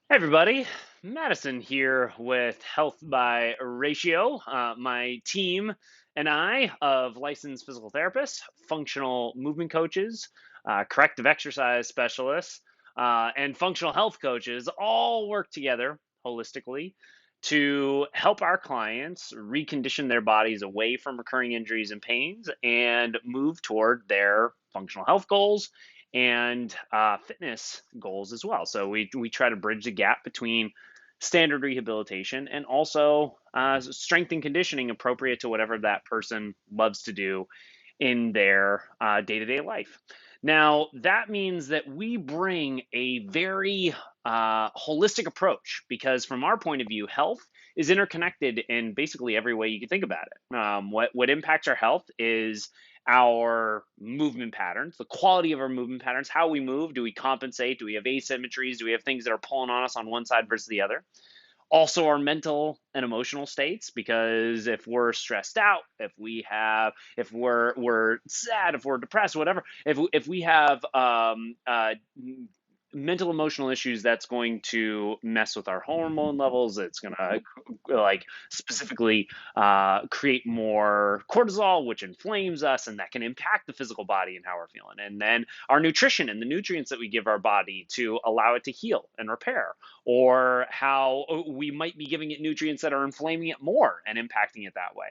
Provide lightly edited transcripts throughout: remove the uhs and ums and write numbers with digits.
Hey everybody, Madison here with Health by Ratio. My team and I of licensed physical therapists, functional movement coaches, corrective exercise specialists, and functional health coaches all work together holistically to help our clients recondition their bodies away from recurring injuries and pains and move toward their functional health goals and fitness goals as well. So we try to bridge the gap between standard rehabilitation and also strength and conditioning appropriate to whatever that person loves to do in their day to day life. Now, that means that we bring a very holistic approach because, from our point of view, health is interconnected in basically every way you can think about it. What impacts our health is our movement patterns, the quality of our movement patterns, how we move. Do we compensate? Do we have asymmetries? Do we have things that are pulling on us on one side versus the other? Also our mental and emotional states, because if we're stressed out, if we're sad, if we're depressed, whatever, if we have mental emotional issues, that's going to mess with our hormone levels. It's going to like specifically create more cortisol, which inflames us, and that can impact the physical body and how we're feeling. And then our nutrition and the nutrients that we give our body to allow it to heal and repair, or how we might be giving it nutrients that are inflaming it more and impacting it that way.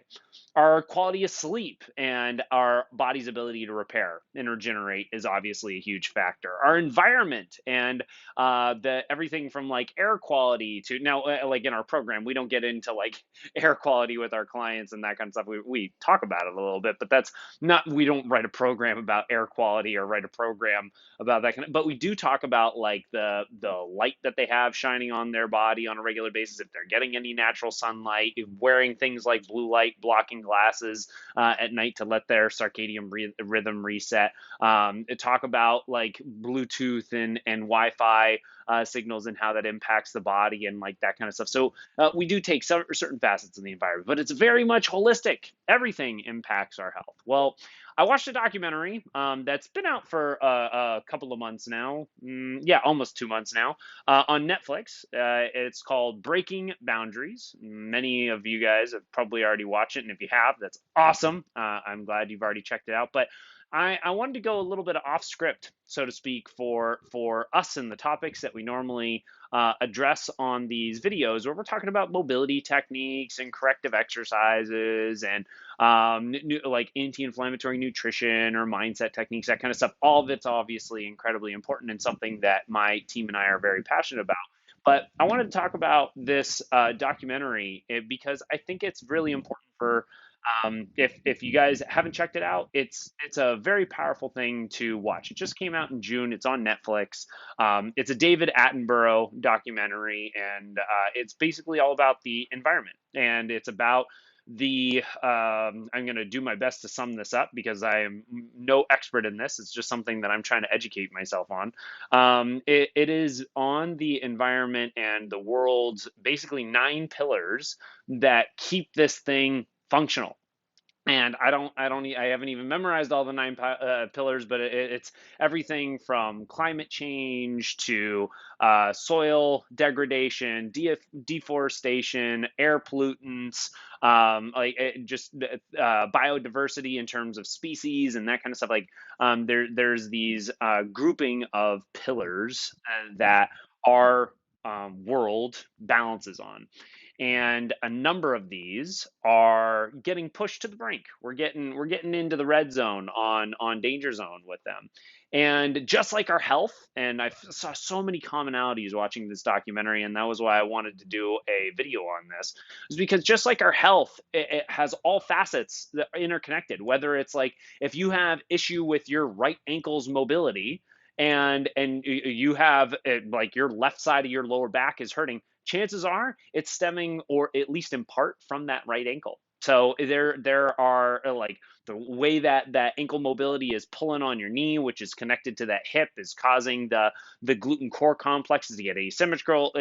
Our quality of sleep and our body's ability to repair and regenerate is obviously a huge factor. Our environment and the everything from like air quality to now, like in our program, we don't get into like air quality with our clients and that kind of stuff. We talk about it a little bit, but that's not, we don't write a program about air quality or write a program about that kind of, but we do talk about like the light that they have shining on their body on a regular basis, if they're getting any natural sunlight, wearing things like blue light blocking glasses at night to let their circadian rhythm reset. Talk about like Bluetooth and Wi-Fi signals and how that impacts the body and like that kind of stuff. So we do take certain facets of the environment, but it's very much holistic. Everything impacts our health. Well, I watched a documentary that's been out for a couple of months now. Yeah, almost 2 months now on Netflix. It's called Breaking Boundaries. Many of you guys have probably already watched it, and if you have, that's awesome. I'm glad you've already checked it out. But I wanted to go a little bit off script, so to speak, for us and the topics that we normally address on these videos, where we're talking about mobility techniques and corrective exercises and like anti-inflammatory nutrition or mindset techniques, that kind of stuff. All of it's obviously incredibly important and something that my team and I are very passionate about. But I wanted to talk about this documentary because I think it's really important for if you guys haven't checked it out, it's a very powerful thing to watch. It just came out in June. It's on Netflix. It's a David Attenborough documentary, and it's basically all about the environment, and it's about I'm going to do my best to sum this up because I am no expert in this. It's just something that I'm trying to educate myself on. It is on the environment and the world's basically 9 pillars that keep this thing functional. And I haven't even memorized all the 9 pillars, but it's everything from climate change to soil degradation, deforestation, air pollutants, just biodiversity in terms of species and that kind of stuff. Like there's these grouping of pillars that our world balances on, and a number of these are getting pushed to the brink. We're getting into the red zone on danger zone with them. And just like our health, and I saw so many commonalities watching this documentary, and that was why I wanted to do a video on this, is because just like our health, it has all facets that are interconnected. Whether it's like if you have issue with your right ankle's mobility, and you have like your left side of your lower back is hurting, chances are it's stemming, or at least in part, from that right ankle. So there are like the way that ankle mobility is pulling on your knee, which is connected to that hip, is causing the gluten core complexes to get asymmetrical,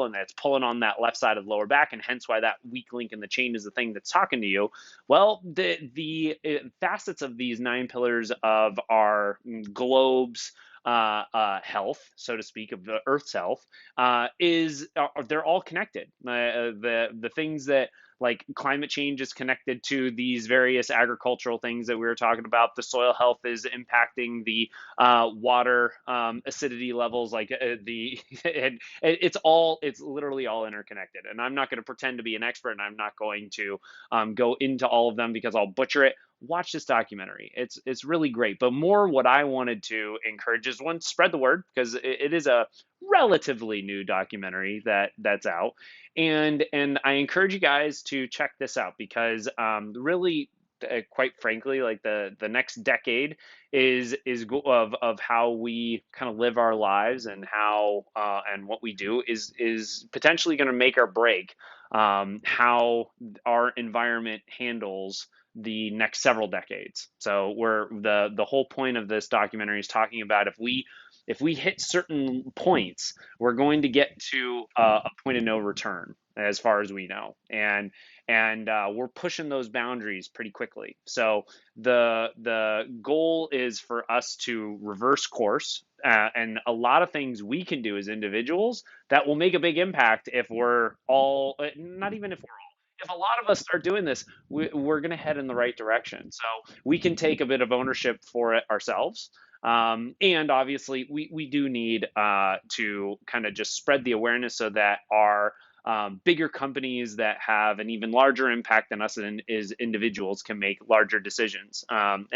and that's pulling on that left side of the lower back, and hence why that weak link in the chain is the thing that's talking to you. Well, the facets of these 9 pillars of our globes health, so to speak, of the Earth's health, they're all connected. The things that like climate change is connected to these various agricultural things that we were talking about. The soil health is impacting the water acidity levels, like and it's literally all interconnected. And I'm not going to pretend to be an expert, and I'm not going to go into all of them because I'll butcher it. Watch this documentary. It's really great. But more, what I wanted to encourage is, one, spread the word, because it is a relatively new documentary that's out, and I encourage you guys to check this out, because really, quite frankly, like the next decade of how we kind of live our lives, and how and what we do is potentially going to make or break how our environment handles the next several decades. So we're the whole point of this documentary is talking about, if we hit certain points, we're going to get to a point of no return, as far as we know, and we're pushing those boundaries pretty quickly. So the goal is for us to reverse course, and a lot of things we can do as individuals that will make a big impact if we're all, not even if we're all, if a lot of us start doing this, we're going to head in the right direction. So we can take a bit of ownership for it ourselves. And obviously, we do need to kind of just spread the awareness, so that our bigger companies that have an even larger impact than us as individuals can make larger decisions, and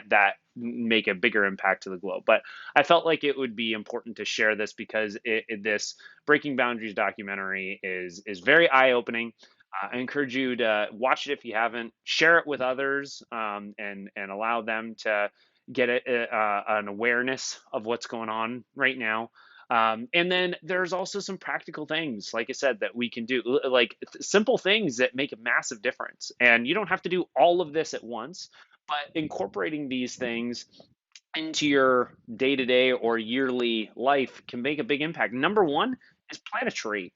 that make a bigger impact to the globe. But I felt like it would be important to share this, because this Breaking Boundaries documentary is very eye-opening. I encourage you to watch it if you haven't. Share it with others, and allow them to get an awareness of what's going on right now. And then there's also some practical things, like I said, that we can do, like simple things that make a massive difference. And you don't have to do all of this at once, but incorporating these things into your day to day or yearly life can make a big impact. Number one is plant a tree.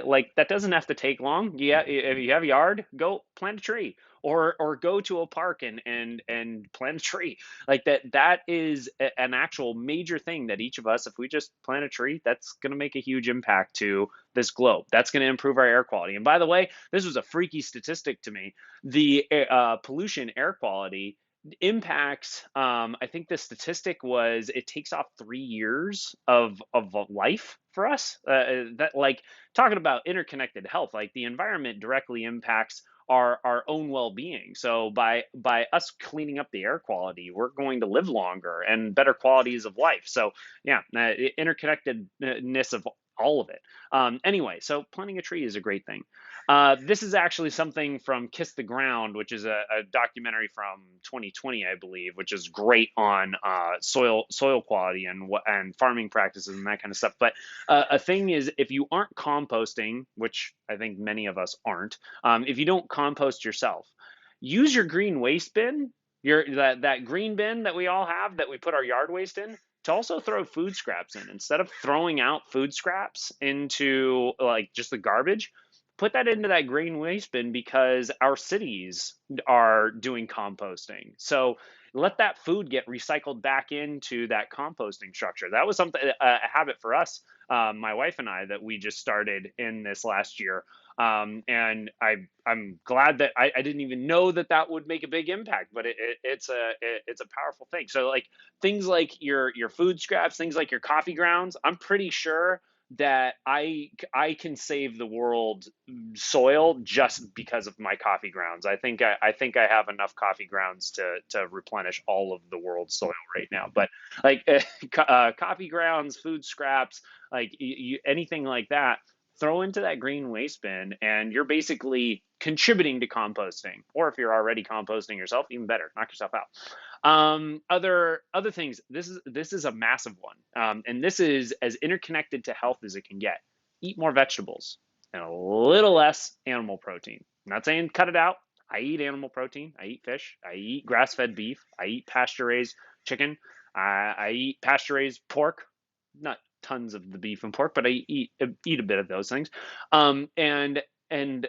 Like, that doesn't have to take long. Yeah, if you have a yard, go plant a tree, or go to a park and plant a tree. Like that is an actual major thing that each of us, if we just plant a tree, that's going to make a huge impact to this globe. That's going to improve our air quality. And by the way, this was a freaky statistic to me. The pollution, air quality impacts, I think the statistic was, it takes off 3 years of life for us. That, like, talking about interconnected health, like the environment directly impacts our own well-being. So by us cleaning up the air quality, we're going to live longer and better qualities of life. So yeah, interconnectedness of all of it. Anyway, so planting a tree is a great thing. This is actually something from Kiss the Ground, which is a documentary from 2020, I believe, which is great on soil quality and farming practices and that kind of stuff. But a thing is, if you aren't composting, which I think many of us aren't, if you don't compost yourself, use your green waste bin, that green bin that we all have, that we put our yard waste in, to also throw food scraps in. Instead of throwing out food scraps into like just the garbage, put that into that green waste bin, because our cities are doing composting. So let that food get recycled back into that composting structure. That was something, a habit for us, my wife and I, that we just started in this last year. And I'm glad that I didn't even know that would make a big impact, but it's a powerful thing. So like things like your food scraps, things like your coffee grounds, I'm pretty sure that I can save the world soil just because of my coffee grounds. I think I have enough coffee grounds to replenish all of the world's soil right now. But like coffee grounds, food scraps, like anything like that, throw into that green waste bin, and you're basically contributing to composting. Or if you're already composting yourself, even better, knock yourself out. Other things. This is a massive one, and this is as interconnected to health as it can get. Eat more vegetables and a little less animal protein. I'm not saying cut it out. I eat animal protein. I eat fish. I eat grass-fed beef. I eat pasture-raised chicken. I eat pasture-raised pork. Not tons of the beef and pork, but I eat a bit of those things. And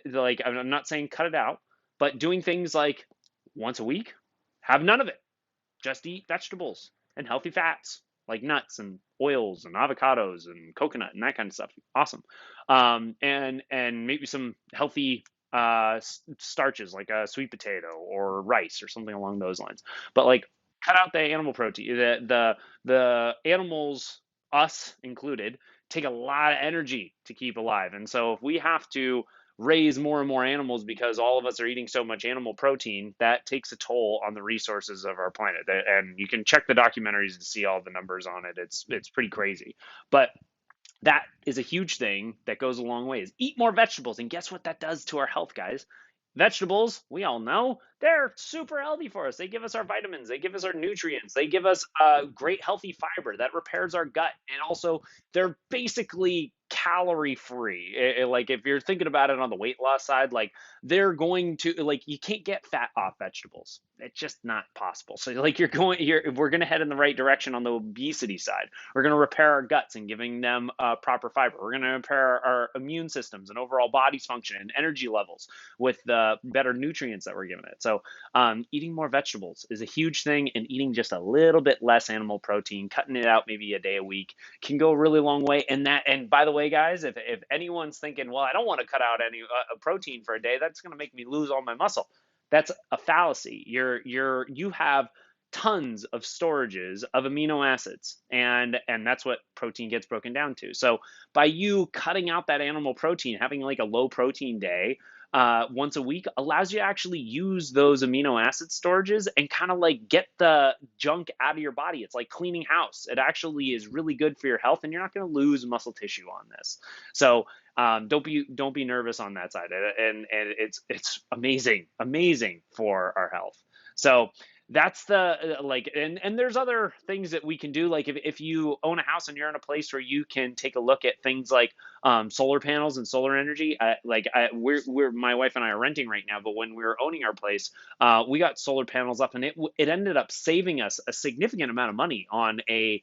like, I'm not saying cut it out, but doing things like once a week, have none of it. Just eat vegetables and healthy fats. like nuts and oils and avocados and coconut and that kind of stuff. Awesome. And maybe some healthy starches like a sweet potato or rice or something along those lines. But like cut out the animal protein. The animals, us included, take a lot of energy to keep alive. And so if we have to raise more and more animals because all of us are eating so much animal protein, that takes a toll on the resources of our planet. And you can check the documentaries to see all the numbers on it. It's pretty crazy. But that is a huge thing that goes a long ways. Eat more vegetables, and guess what that does to our health, guys? Vegetables, we all know, they're super healthy for us. They give us our vitamins, they give us our nutrients, they give us great healthy fiber that repairs our gut, and also they're basically calorie free. Like if you're thinking about it on the weight loss side, like they're going to like you can't get fat off vegetables. It's just not possible. So like we're going to head in the right direction on the obesity side. We're going to repair our guts and giving them proper fiber. We're going to repair our immune systems and overall body's function and energy levels with the better nutrients that we're giving it. So eating more vegetables is a huge thing, and eating just a little bit less animal protein, cutting it out maybe a day a week, can go a really long way. And by the way, guys, if anyone's thinking, well, I don't want to cut out any protein for a day, that's going to make me lose all my muscle. That's a fallacy. You have tons of storages of amino acids, and that's what protein gets broken down to. So by you cutting out that animal protein, having like a low protein day once a week allows you to actually use those amino acid storages and kind of like get the junk out of your body. It's like cleaning house. It actually is really good for your health, and you're not going to lose muscle tissue on this. So don't be nervous on that side, and it's amazing for our health. So that's the like and there's other things that we can do, like if you own a house and you're in a place where you can take a look at things like solar panels and solar energy. We're my wife and I are renting right now, but when we were owning our place, we got solar panels up, and it ended up saving us a significant amount of money on a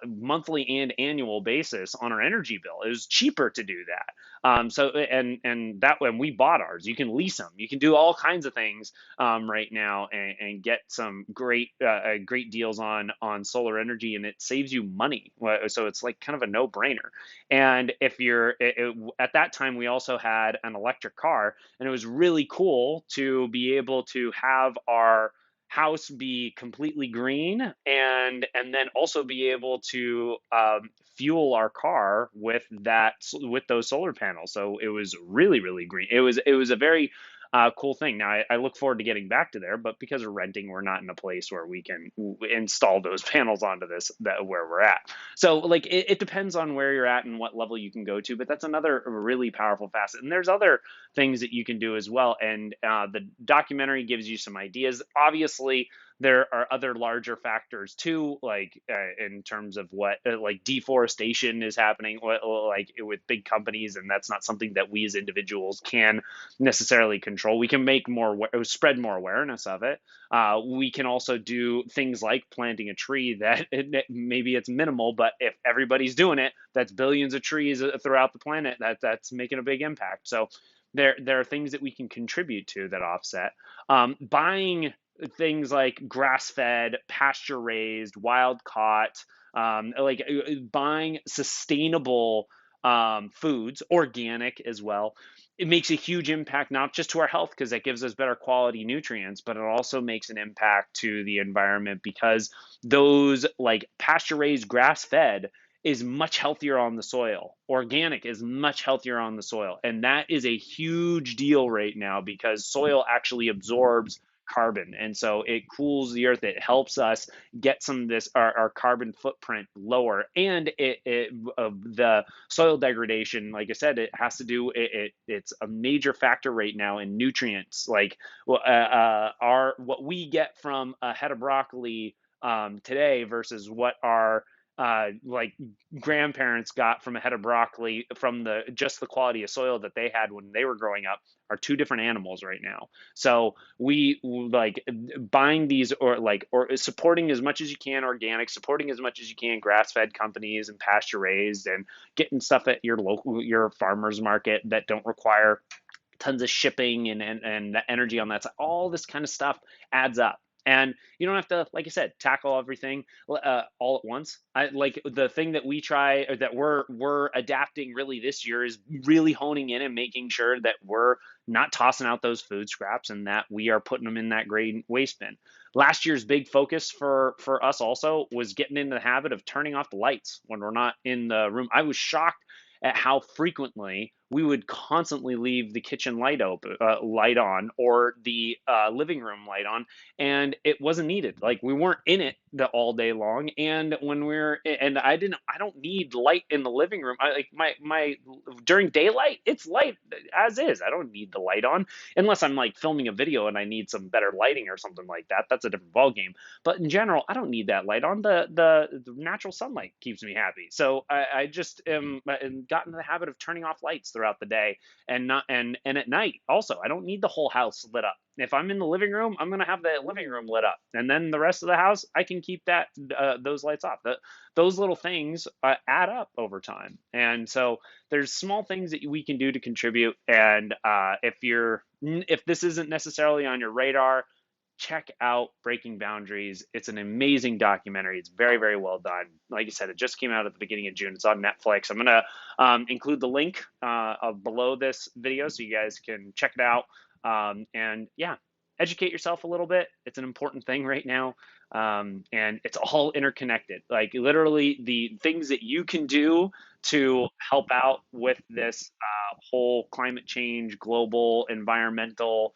monthly and annual basis on our energy bill. It was cheaper to do that. So and that when we bought ours, you can lease them, you can do all kinds of things right now, and get some great deals on solar energy, and it saves you money. So it's like kind of a no brainer. And if at that time, we also had an electric car, and it was really cool to be able to have our house be completely green, and then also be able to fuel our car with those solar panels. So it was really green. It was a very cool thing. Now I look forward to getting back to there, but because we're renting, we're not in a place where we can install those panels onto this that where we're at. So like it depends on where you're at and what level you can go to, but that's another really powerful facet. And there's other things that you can do as well. And the documentary gives you some ideas. Obviously, there are other larger factors too, like in terms of what like deforestation is happening, like with big companies, and that's not something that we as individuals can necessarily control. We can spread more awareness of it. We can also do things like planting a tree that maybe it's minimal, but if everybody's doing it, that's billions of trees throughout the planet that's making a big impact. So there are things that we can contribute to that offset. Buying things like grass-fed, pasture-raised, wild-caught, buying sustainable foods, organic as well. It makes a huge impact, not just to our health, because that gives us better quality nutrients, but it also makes an impact to the environment, because those like pasture-raised, grass-fed is much healthier on the soil. Organic is much healthier on the soil. And that is a huge deal right now, because soil actually absorbs carbon. And so it cools the earth. It helps us get some of this, our carbon footprint lower. And the soil degradation, like I said, it has to do, it's a major factor right now in nutrients. Like what we get from a head of broccoli today versus what our like grandparents got from a head of broccoli from just the quality of soil that they had when they were growing up are two different animals right now. So we like buying these or supporting as much as you can organic, supporting as much as you can grass-fed companies and pasture raised, and getting stuff at your farmers market that don't require tons of shipping and the energy on that side. All this kind of stuff adds up. And you don't have to, like I said, tackle everything all at once. I like the thing that we try, or that we're adapting really this year, is really honing in and making sure that we're not tossing out those food scraps, and that we are putting them in that great waste bin. Last year's big focus for us also was getting into the habit of turning off the lights when we're not in the room. I was shocked at how frequently we would constantly leave the kitchen light on, or the living room light on, and it wasn't needed. Like, we weren't in it all day long, and and I don't need light in the living room. I like my during daylight, it's light as is. I don't need the light on unless I'm like filming a video and I need some better lighting or something like that. That's a different ball game. But in general, I don't need that light on. The natural sunlight keeps me happy. So I just am gotten in the habit of turning off lights throughout the day, and not and at night also. I don't need the whole house lit up. If I'm in the living room, I'm gonna have the living room lit up, and then the rest of the house, I can keep that those lights off. Those little things add up over time, and so there's small things that we can do to contribute. And if this isn't necessarily on your radar, check out Breaking Boundaries. It's an amazing documentary. It's very, very well done. Like I said, it just came out at the beginning of June. It's on Netflix. I'm going to include the link below this video so you guys can check it out. And yeah, educate yourself a little bit. It's an important thing right now. And it's all interconnected. Like, literally, the things that you can do to help out with this whole climate change, global environmental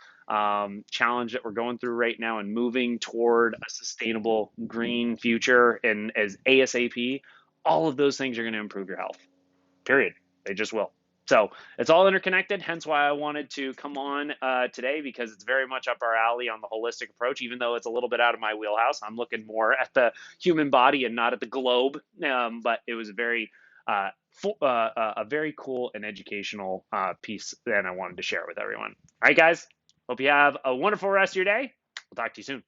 challenge that we're going through right now, and moving toward a sustainable green future, and as ASAP, all of those things are going to improve your health. Period. They just will. So it's all interconnected, hence why I wanted to come on today, because it's very much up our alley on the holistic approach, even though it's a little bit out of my wheelhouse. I'm looking more at the human body and not at the globe. But it was a very cool and educational piece that I wanted to share with everyone. All right, guys. Hope you have a wonderful rest of your day. We'll talk to you soon.